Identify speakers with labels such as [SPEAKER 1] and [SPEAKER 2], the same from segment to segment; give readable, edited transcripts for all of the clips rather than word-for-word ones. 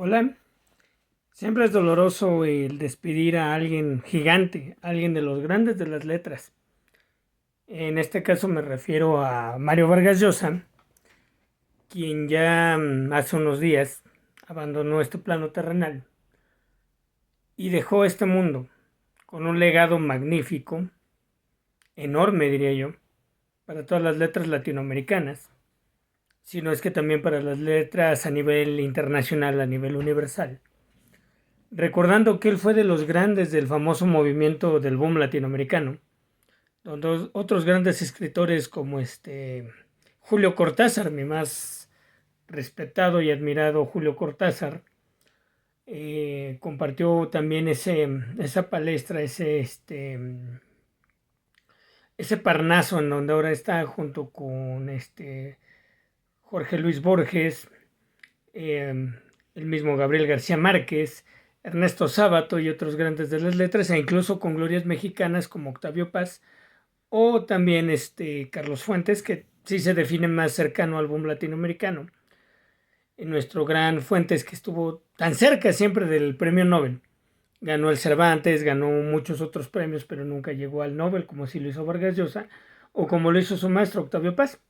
[SPEAKER 1] Hola, siempre es doloroso el despedir a alguien gigante, a alguien de los grandes de las letras. En este caso me refiero a Mario Vargas Llosa, quien ya hace unos días abandonó este plano terrenal y dejó este mundo con un legado magnífico, enorme diría yo, para todas las letras latinoamericanas, sino es que también para las letras a nivel internacional, a nivel universal. Recordando que él fue de los grandes del famoso movimiento del boom latinoamericano, donde otros grandes escritores como Julio Cortázar, mi más respetado y admirado Julio Cortázar, compartió también esa palestra, ese parnaso en donde ahora está junto con Jorge Luis Borges, eh, el mismo Gabriel García Márquez, Ernesto Sábato y otros grandes de las letras, e incluso con glorias mexicanas como Octavio Paz, o también Carlos Fuentes, que sí se define más cercano al boom latinoamericano. Y nuestro gran Fuentes, que estuvo tan cerca siempre del premio Nobel. Ganó el Cervantes, ganó muchos otros premios, pero nunca llegó al Nobel, como sí lo hizo Vargas Llosa, o como lo hizo su maestro Octavio Paz,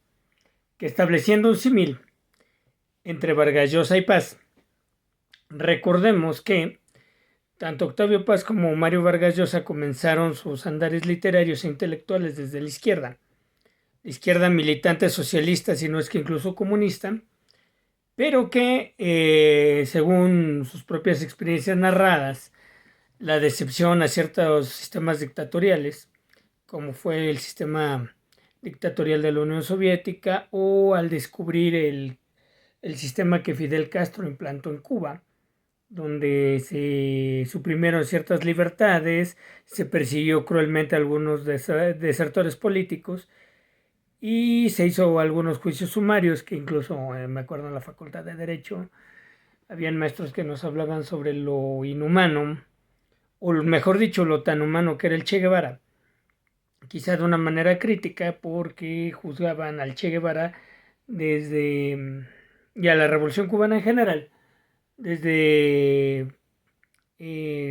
[SPEAKER 1] que estableciendo un símil entre Vargas Llosa y Paz, recordemos que tanto Octavio Paz como Mario Vargas Llosa comenzaron sus andares literarios e intelectuales desde la izquierda militante socialista, si no es que incluso comunista, pero que según sus propias experiencias narradas, la decepción a ciertos sistemas dictatoriales, como fue el sistema dictatorial de la Unión Soviética o al descubrir el sistema que Fidel Castro implantó en Cuba, donde se suprimieron ciertas libertades, se persiguió cruelmente a algunos desertores políticos y se hizo algunos juicios sumarios que incluso me acuerdo en la Facultad de Derecho habían maestros que nos hablaban sobre lo inhumano, o mejor dicho, lo tan humano que era el Che Guevara, quizá de una manera crítica porque juzgaban al Che Guevara desde, y a la Revolución Cubana en general, desde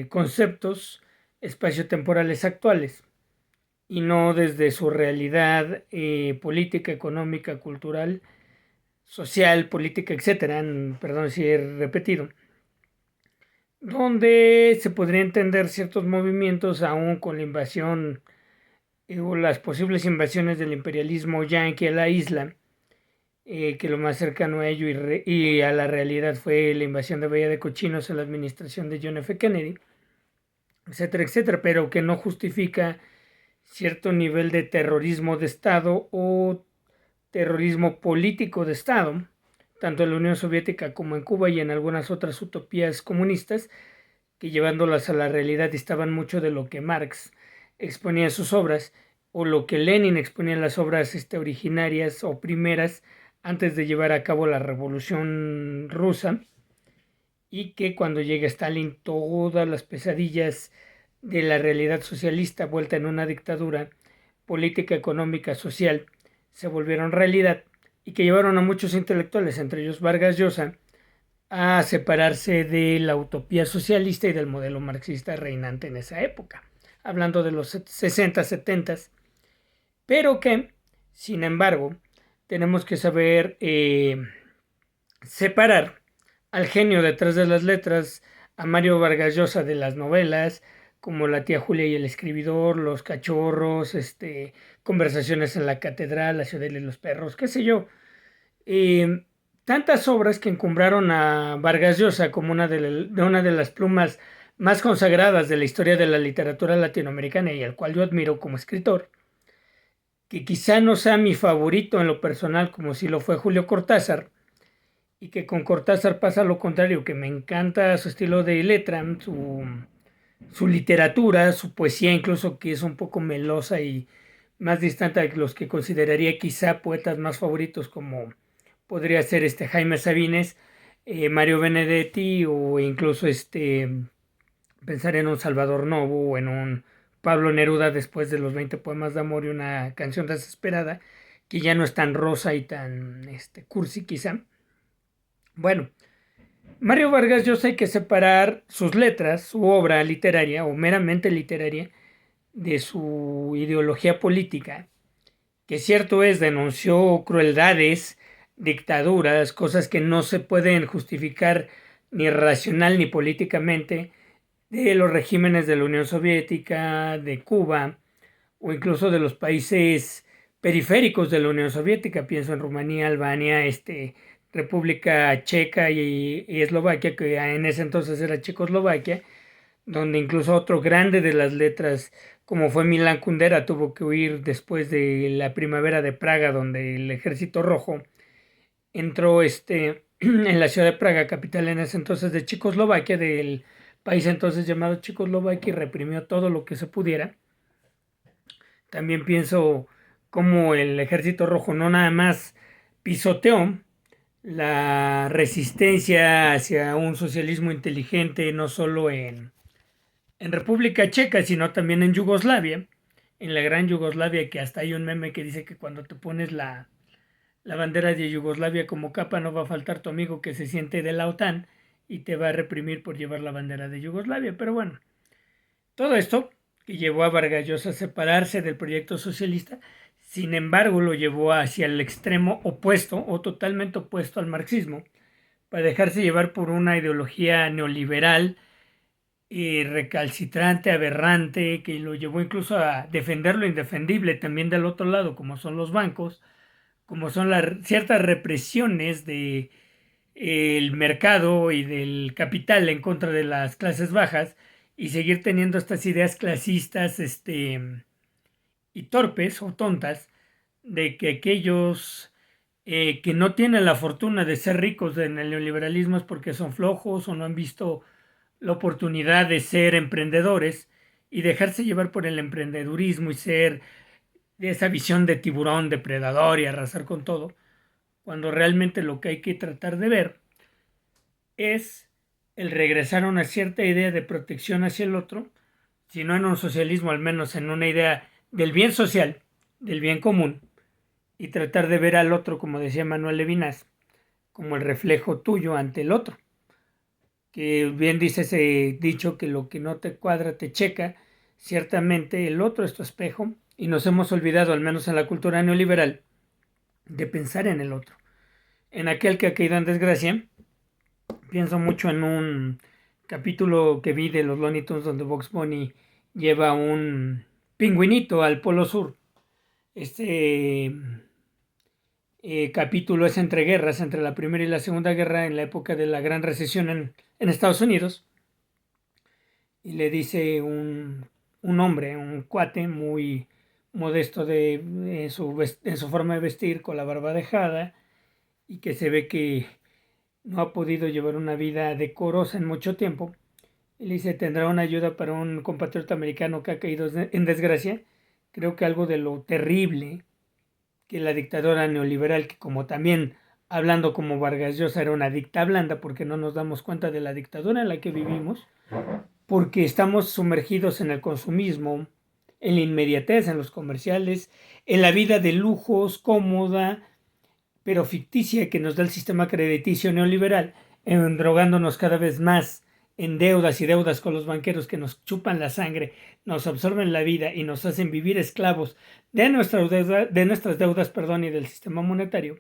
[SPEAKER 1] conceptos espaciotemporales actuales y no desde su realidad política, económica, cultural, social, política, etcétera, perdón si he repetido, donde se podría entender ciertos movimientos aún con la invasión o las posibles invasiones del imperialismo yanqui a la isla, que lo más cercano a ello y a la realidad fue la invasión de Bahía de Cochinos en la administración de John F. Kennedy, etcétera, etcétera, pero que no justifica cierto nivel de terrorismo de Estado o terrorismo político de Estado, tanto en la Unión Soviética como en Cuba y en algunas otras utopías comunistas, que llevándolas a la realidad distaban mucho de lo que Marx exponía en sus obras o lo que Lenin exponía en las obras originarias o primeras antes de llevar a cabo la revolución rusa, y que cuando llega Stalin todas las pesadillas de la realidad socialista vuelta en una dictadura política, económica, social, se volvieron realidad y que llevaron a muchos intelectuales, entre ellos Vargas Llosa, a separarse de la utopía socialista y del modelo marxista reinante en esa época, hablando de los 60, 70, pero que, sin embargo, tenemos que saber separar al genio detrás de las letras, a Mario Vargas Llosa de las novelas, como La tía Julia y el escribidor, Los cachorros, Conversaciones en la catedral, La ciudad y los perros, qué sé yo. Eh, Tantas obras que encumbraron a Vargas Llosa como una de las plumas más consagradas de la historia de la literatura latinoamericana y al cual yo admiro como escritor, que quizá no sea mi favorito en lo personal como si lo fue Julio Cortázar, y que con Cortázar pasa lo contrario, que me encanta su estilo de letra, su literatura, su poesía incluso, que es un poco melosa y más distante de los que consideraría quizá poetas más favoritos, como podría ser Jaime Sabines, Mario Benedetti, o incluso pensar en un Salvador Novo o en un Pablo Neruda después de los 20 poemas de amor y una canción desesperada, que ya no es tan rosa y tan cursi quizá. Bueno, Mario Vargas Llosa hay que separar sus letras, su obra literaria o meramente literaria, de su ideología política, que cierto es, denunció crueldades, dictaduras, cosas que no se pueden justificar ni racional ni políticamente, de los regímenes de la Unión Soviética, de Cuba o incluso de los países periféricos de la Unión Soviética. Pienso en Rumanía, Albania, República Checa y Eslovaquia, que en ese entonces era Checoslovaquia, donde incluso otro grande de las letras, como fue Milán Kundera, tuvo que huir después de la primavera de Praga, donde el Ejército Rojo entró en la ciudad de Praga, capital en ese entonces de Checoslovaquia, del país entonces llamado Checoslovaquia, y reprimió todo lo que se pudiera. También pienso como el Ejército Rojo no nada más pisoteó la resistencia hacia un socialismo inteligente, no solo en República Checa, sino también en Yugoslavia, en la gran Yugoslavia, que hasta hay un meme que dice que cuando te pones la bandera de Yugoslavia como capa no va a faltar tu amigo que se siente de la OTAN y te va a reprimir por llevar la bandera de Yugoslavia. Pero bueno, todo esto que llevó a Vargas Llosa a separarse del proyecto socialista, sin embargo lo llevó hacia el extremo opuesto o totalmente opuesto al marxismo, para dejarse llevar por una ideología neoliberal y recalcitrante, aberrante, que lo llevó incluso a defender lo indefendible también del otro lado, como son los bancos, como son las ciertas represiones de el mercado y del capital en contra de las clases bajas, y seguir teniendo estas ideas clasistas y torpes o tontas de que aquellos que no tienen la fortuna de ser ricos en el neoliberalismo es porque son flojos o no han visto la oportunidad de ser emprendedores y dejarse llevar por el emprendedurismo y ser de esa visión de tiburón depredador y arrasar con todo, cuando realmente lo que hay que tratar de ver es el regresar a una cierta idea de protección hacia el otro, si no en un socialismo, al menos en una idea del bien social, del bien común, y tratar de ver al otro, como decía Manuel Levinas, como el reflejo tuyo ante el otro. Que bien dice ese dicho que lo que no te cuadra te checa, ciertamente el otro es tu espejo, y nos hemos olvidado, al menos en la cultura neoliberal, de pensar en el otro. En aquel que ha caído en desgracia, pienso mucho en un capítulo que vi de los Looney Tunes donde Bugs Bunny lleva un pingüinito al Polo Sur. Este capítulo es entre guerras, entre la Primera y la Segunda Guerra, en la época de la Gran Recesión en Estados Unidos. Y le dice un hombre, un cuate muy modesto en su forma de vestir, con la barba dejada, y que se ve que no ha podido llevar una vida decorosa en mucho tiempo. Y le dice, ¿tendrá una ayuda para un compatriota americano que ha caído en desgracia? Creo que algo de lo terrible que la dictadura neoliberal, que como también hablando como Vargas Llosa era una dicta blanda, porque no nos damos cuenta de la dictadura en la que vivimos, porque estamos sumergidos en el consumismo, en la inmediatez, en los comerciales, en la vida de lujos, cómoda, pero ficticia que nos da el sistema crediticio neoliberal, endrogándonos cada vez más en deudas y deudas con los banqueros que nos chupan la sangre, nos absorben la vida y nos hacen vivir esclavos de nuestras deudas, perdón, y del sistema monetario.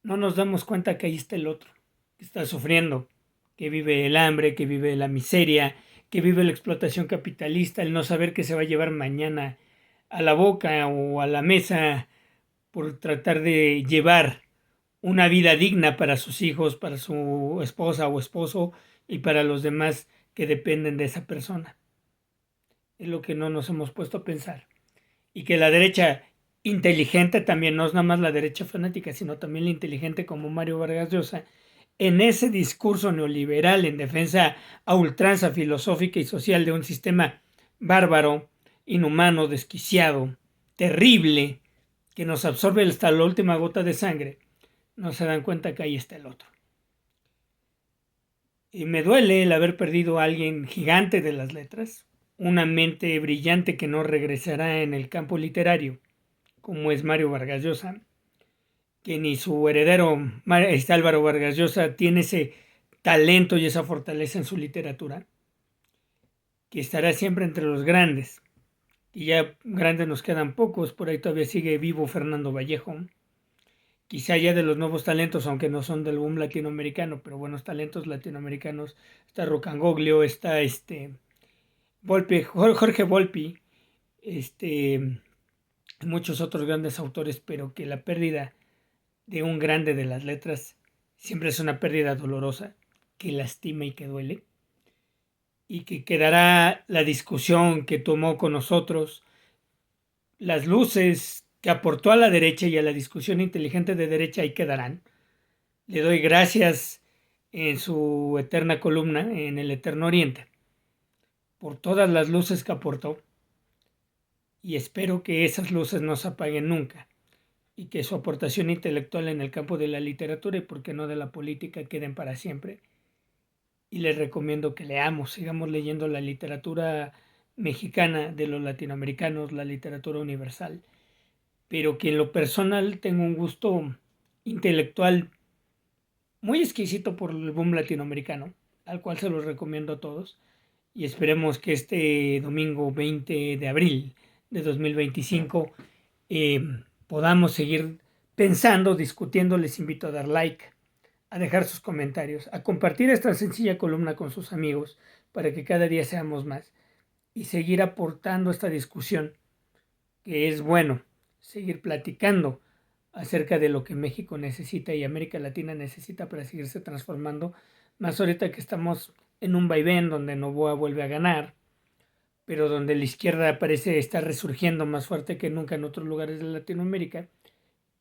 [SPEAKER 1] No nos damos cuenta que ahí está el otro, que está sufriendo, que vive el hambre, que vive la miseria, que vive la explotación capitalista, el no saber qué se va a llevar mañana a la boca o a la mesa por tratar de llevar una vida digna para sus hijos, para su esposa o esposo y para los demás que dependen de esa persona. Es lo que no nos hemos puesto a pensar. Y que la derecha inteligente también, no es nada más la derecha fanática, sino también la inteligente como Mario Vargas Llosa, en ese discurso neoliberal en defensa a ultranza filosófica y social de un sistema bárbaro, inhumano, desquiciado, terrible, que nos absorbe hasta la última gota de sangre, no se dan cuenta que ahí está el otro. Y me duele el haber perdido a alguien gigante de las letras, una mente brillante que no regresará en el campo literario, como es Mario Vargas Llosa, que ni su heredero Álvaro Vargas Llosa tiene ese talento y esa fortaleza en su literatura, que estará siempre entre los grandes. Y ya grandes nos quedan pocos, por ahí todavía sigue vivo Fernando Vallejo. Quizá ya de los nuevos talentos, aunque no son del boom latinoamericano, pero buenos talentos latinoamericanos, está Rocangoglio, está Volpi, Jorge Volpi, muchos otros grandes autores, pero que la pérdida de un grande de las letras siempre es una pérdida dolorosa, que lastima y que duele, y que quedará la discusión que tomó con nosotros, las luces que aportó a la derecha y a la discusión inteligente de derecha ahí quedarán. Le doy gracias en su eterna columna en el Eterno Oriente por todas las luces que aportó y espero que esas luces no se apaguen nunca y que su aportación intelectual en el campo de la literatura y por qué no de la política queden para siempre. Y les recomiendo que leamos, sigamos leyendo la literatura mexicana de los latinoamericanos, la literatura universal, pero que en lo personal tengo un gusto intelectual muy exquisito por el boom latinoamericano, al cual se los recomiendo a todos. Y esperemos que este domingo 20 de abril de 2025 eh, podamos seguir pensando, discutiendo. Les invito a dar like, a dejar sus comentarios, a compartir esta sencilla columna con sus amigos para que cada día seamos más y seguir aportando esta discusión, que es bueno, seguir platicando acerca de lo que México necesita y América Latina necesita para seguirse transformando, más ahorita que estamos en un vaivén donde Noboa vuelve a ganar, pero donde la izquierda parece estar resurgiendo más fuerte que nunca en otros lugares de Latinoamérica,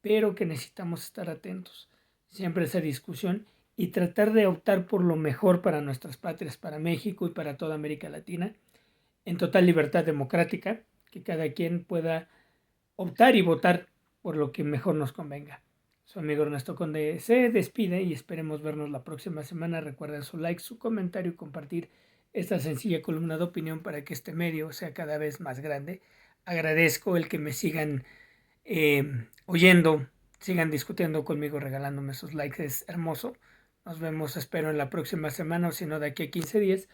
[SPEAKER 1] pero que necesitamos estar atentos siempre a esa discusión y tratar de optar por lo mejor para nuestras patrias, para México y para toda América Latina, en total libertad democrática, que cada quien pueda optar y votar por lo que mejor nos convenga. Su amigo Ernesto Conde se despide y esperemos vernos la próxima semana. Recuerden su like, su comentario y compartir esta sencilla columna de opinión para que este medio sea cada vez más grande. Agradezco el que me sigan oyendo, sigan discutiendo conmigo, regalándome sus likes, es hermoso. Nos vemos, espero, en la próxima semana o si no de aquí a 15 días,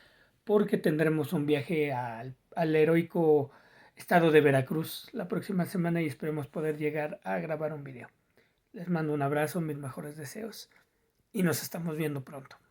[SPEAKER 1] porque tendremos un viaje al heroico estado de Veracruz la próxima semana y esperemos poder llegar a grabar un video. Les mando un abrazo, mis mejores deseos y nos estamos viendo pronto.